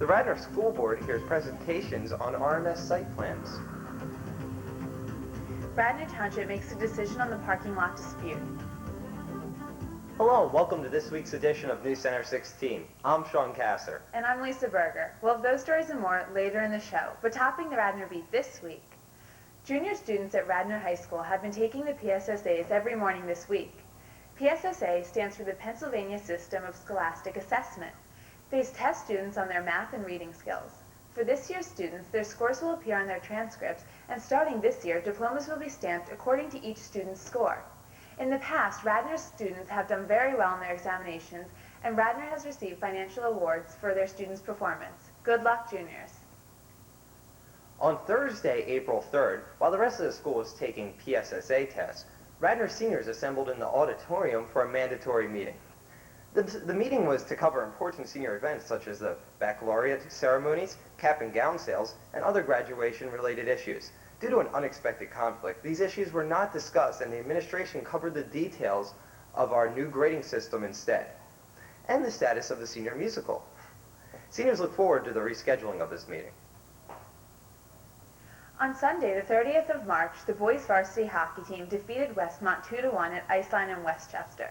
The Radnor School Board hears presentations on RMS site plans. Radnor Township makes a decision on the parking lot dispute. Hello, welcome to this week's edition of News Center 16. I'm Sean Kasser. And I'm Lisa Berger. We'll have those stories and more later in the show. But topping the Radnor Beat this week, junior students at Radnor High School have been taking the PSSAs every morning this week. PSSA stands for the Pennsylvania System of Scholastic Assessment. They test students on their math and reading skills. For this year's students, their scores will appear on their transcripts, and starting this year, diplomas will be stamped according to each student's score. In the past, Radnor students have done very well in their examinations, and Radnor has received financial awards for their students' performance. Good luck, juniors. On Thursday, April 3rd, while the rest of the school was taking PSSA tests, Radnor seniors assembled in the auditorium for a mandatory meeting. The meeting was to cover important senior events such as the baccalaureate ceremonies, cap and gown sales, and other graduation-related issues. Due to an unexpected conflict, these issues were not discussed, and the administration covered the details of our new grading system instead, and the status of the senior musical. Seniors look forward to the rescheduling of this meeting. On Sunday, the 30th of March, the boys varsity hockey team defeated Westmont 2-1 at Iceline in Westchester.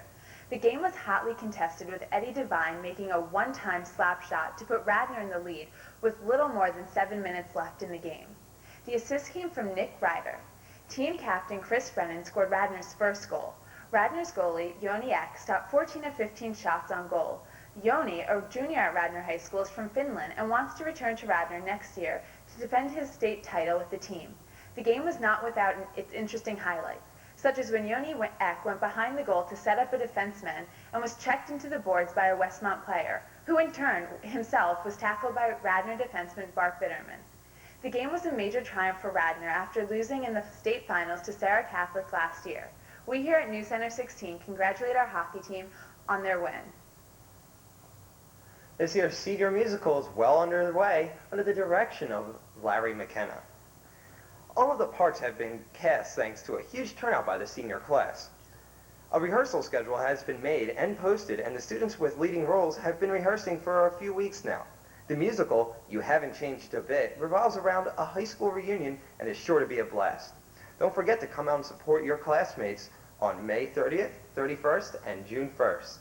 The game was hotly contested, with Eddie Devine making a one-time slap shot to put Radnor in the lead with little more than 7 minutes left in the game. The assist came from Nick Ryder. Team captain Chris Brennan scored Radnor's first goal. Radnor's goalie, Joni Ek, stopped 14 of 15 shots on goal. Joni, a junior at Radnor High School, is from Finland and wants to return to Radnor next year to defend his state title with the team. The game was not without its interesting highlights, such as when Joni Ek went behind the goal to set up a defenseman and was checked into the boards by a Westmont player, who in turn himself was tackled by Radnor defenseman Bart Bitterman. The game was a major triumph for Radnor after losing in the state finals to Sarah Catholic last year. We here at News Center 16 congratulate our hockey team on their win. This year's senior musical is well underway under the direction of Larry McKenna. All of the parts have been cast thanks to a huge turnout by the senior class. A rehearsal schedule has been made and posted, and the students with leading roles have been rehearsing for a few weeks now. The musical, You Haven't Changed a Bit, revolves around a high school reunion and is sure to be a blast. Don't forget to come out and support your classmates on May 30th, 31st, and June 1st.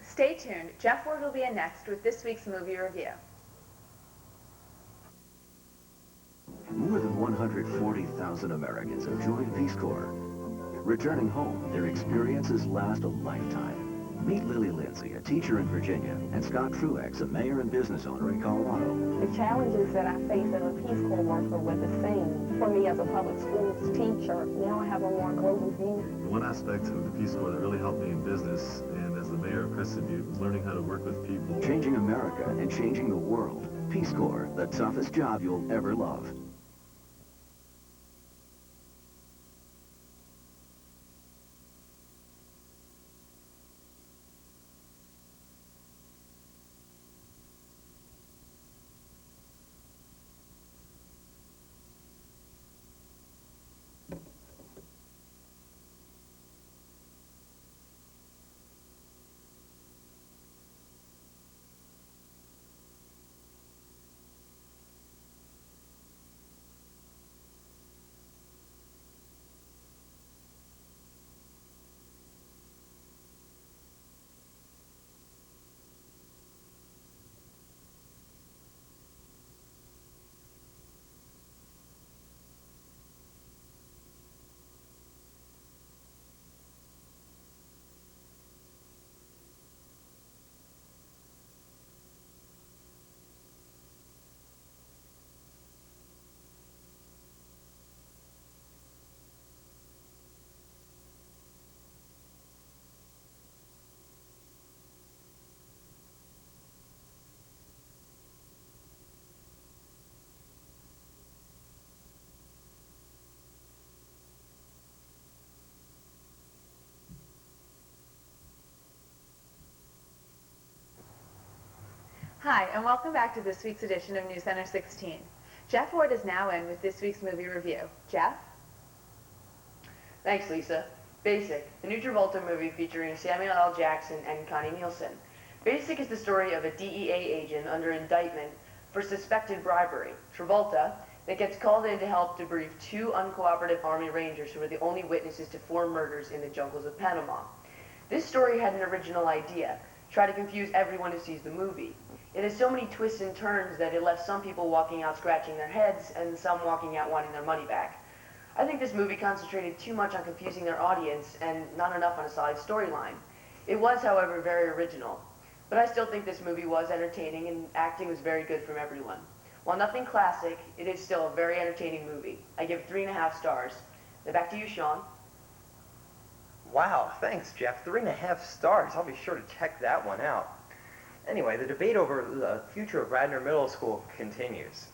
Stay tuned. Jeff Ward will be in next with this week's movie review. More than 140,000 Americans have joined Peace Corps. Returning home, their experiences last a lifetime. Meet Lily Lindsay, a teacher in Virginia, and Scott Truex, a mayor and business owner in Colorado. The challenges that I face as a Peace Corps worker were the same for me as a public schools teacher. Now I have a more global view. One aspect of the Peace Corps that really helped me in business and as the mayor of Crescent Butte was learning how to work with people. Changing America and changing the world. Peace Corps, the toughest job you'll ever love. Hi, and welcome back to this week's edition of News Center 16. Jeff Ward is now in with this week's movie review. Jeff? Thanks, Lisa. Basic, the new Travolta movie featuring Samuel L. Jackson and Connie Nielsen. Basic is the story of a DEA agent under indictment for suspected bribery, Travolta, that gets called in to help debrief two uncooperative Army Rangers who were the only witnesses to 4 murders in the jungles of Panama. This story had an original idea: try to confuse everyone who sees the movie. It has so many twists and turns that it left some people walking out scratching their heads and some walking out wanting their money back. I think this movie concentrated too much on confusing their audience and not enough on a solid storyline. It was, however, very original. But I still think this movie was entertaining and acting was very good from everyone. While nothing classic, it is still a very entertaining movie. I give 3.5 stars. Now back to you, Sean. Wow, thanks, Jeff. 3.5 stars. I'll be sure to check that one out. Anyway, the debate over the future of Radnor Middle School continues.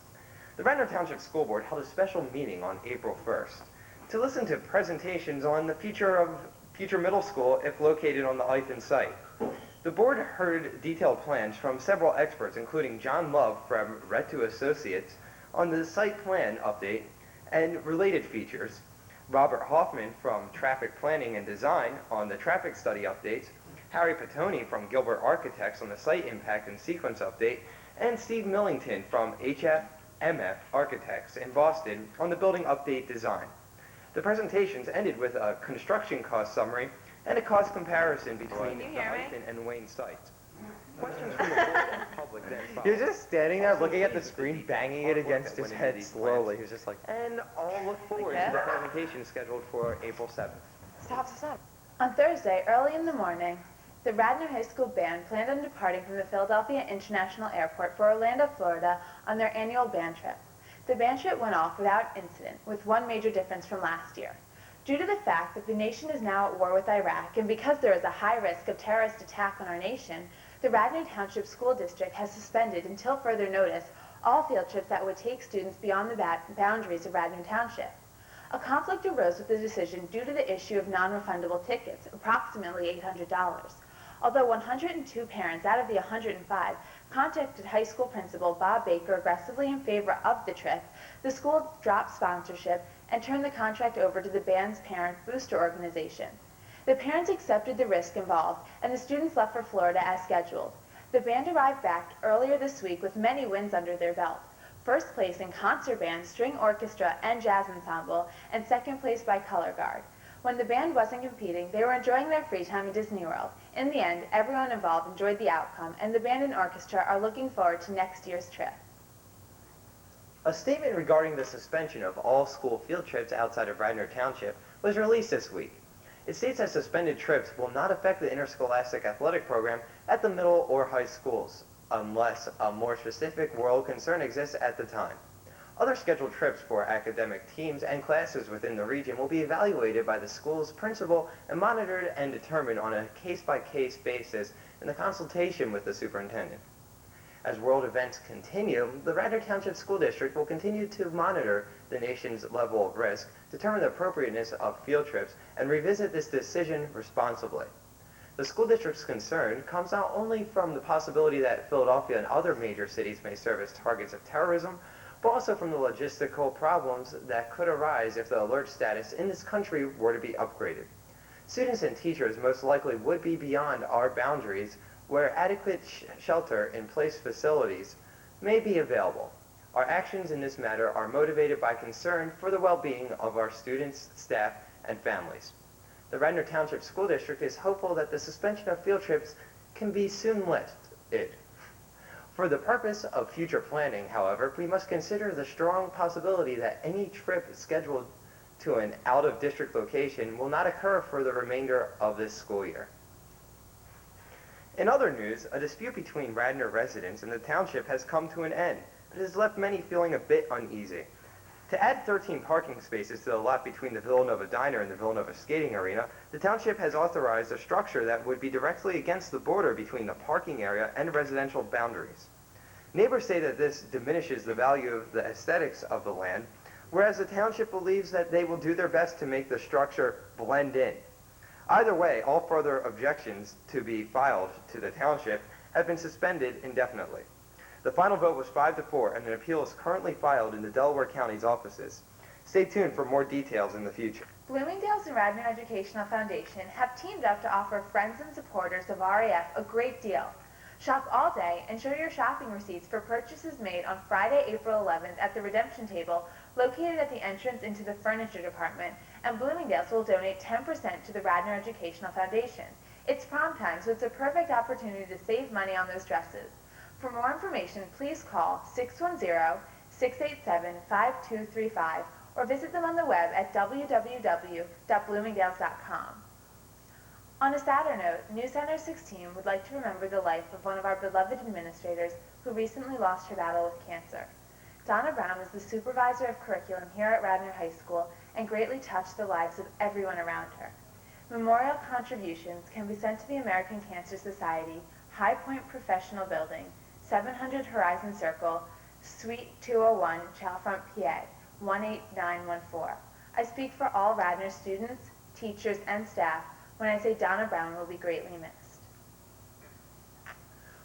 The Radnor Township School Board held a special meeting on April 1st to listen to presentations on the future of future middle school if located on the Ithan site. The board heard detailed plans from several experts, including John Love from RADTV Associates on the site plan update and related features, Robert Hoffman from Traffic Planning and Design on the traffic study updates, Harry Petoni from Gilbert Architects on the site impact and sequence update, and Steve Millington from HFMF Architects in Boston on the building update design. The presentations ended with a construction cost summary and a cost comparison between the Ithan and Wayne sites. Questions from the board and public then followed. He was just standing there looking at the screen, banging it against his head slowly. He was just like, And I'll look forward to the presentation scheduled for April 7th. Stop. On Thursday, early in the morning, the Radnor High School Band planned on departing from the Philadelphia International Airport for Orlando, Florida on their annual band trip. The band trip went off without incident, with one major difference from last year. Due to the fact that the nation is now at war with Iraq, and because there is a high risk of terrorist attack on our nation, the Radnor Township School District has suspended until further notice all field trips that would take students beyond the boundaries of Radnor Township. A conflict arose with the decision due to the issue of non-refundable tickets, approximately $800. Although 102 parents out of the 105 contacted high school principal Bob Baker aggressively in favor of the trip, the school dropped sponsorship and turned the contract over to the band's parent booster organization. The parents accepted the risk involved, and the students left for Florida as scheduled. The band arrived back earlier this week with many wins under their belt. First place in concert band, string orchestra, and jazz ensemble, and second place by color guard. When the band wasn't competing, they were enjoying their free time in Disney World. In the end, everyone involved enjoyed the outcome, and the band and orchestra are looking forward to next year's trip. A statement regarding the suspension of all school field trips outside of Radnor Township was released this week. It states that suspended trips will not affect the interscholastic athletic program at the middle or high schools, unless a more specific world concern exists at the time. Other scheduled trips for academic teams and classes within the region will be evaluated by the school's principal and monitored and determined on a case-by-case basis in the consultation with the superintendent. As world events continue, the Radnor Township School District will continue to monitor the nation's level of risk, determine the appropriateness of field trips, and revisit this decision responsibly. The school district's concern comes not only from the possibility that Philadelphia and other major cities may serve as targets of terrorism, but also from the logistical problems that could arise if the alert status in this country were to be upgraded. Students and teachers most likely would be beyond our boundaries where adequate shelter-in-place facilities may be available. Our actions in this matter are motivated by concern for the well-being of our students, staff, and families. The Radnor Township School District is hopeful that the suspension of field trips can be soon lifted. For the purpose of future planning, however, we must consider the strong possibility that any trip scheduled to an out-of-district location will not occur for the remainder of this school year. In other news, a dispute between Radnor residents and the township has come to an end, but has left many feeling a bit uneasy. To add 13 parking spaces to the lot between the Villanova Diner and the Villanova Skating Arena, the township has authorized a structure that would be directly against the border between the parking area and residential boundaries. Neighbors say that this diminishes the value of the aesthetics of the land, whereas the township believes that they will do their best to make the structure blend in. Either way, all further objections to be filed to the township have been suspended indefinitely. The final vote was 5-4, and an appeal is currently filed in the Delaware County's offices. Stay tuned for more details in the future. Bloomingdale's and Radnor Educational Foundation have teamed up to offer friends and supporters of RAF a great deal. Shop all day and show your shopping receipts for purchases made on Friday, April 11th at the redemption table located at the entrance into the furniture department, and Bloomingdale's will donate 10% to the Radnor Educational Foundation. It's prom time, so it's a perfect opportunity to save money on those dresses. For more information, please call 610-687-5235 or visit them on the web at www.bloomingdales.com. On a sadder note, New Center 16 would like to remember the life of one of our beloved administrators who recently lost her battle with cancer. Donna Brown was the supervisor of curriculum here at Radnor High School and greatly touched the lives of everyone around her. Memorial contributions can be sent to the American Cancer Society, High Point Professional Building, 700 Horizon Circle, Suite 201, Chalfront, PA, 18914. I speak for all Radnor students, teachers, and staff when I say Donna Brown will be greatly missed.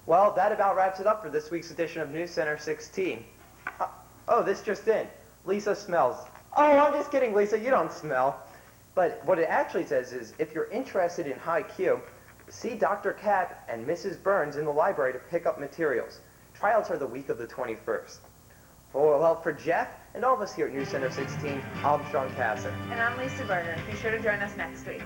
Well, that about wraps it up for this week's edition of News Center 16. Oh, this just in. Lisa smells. Oh, I'm just kidding, Lisa. You don't smell. But what it actually says is, if you're interested in high Q, see Dr. Cat and Mrs. Burns in the library to pick up materials. Tryouts are the week of the 21st. For Jeff and all of us here at News Center 16, I'm Sean Casser. And I'm Lisa Berger. Be sure to join us next week.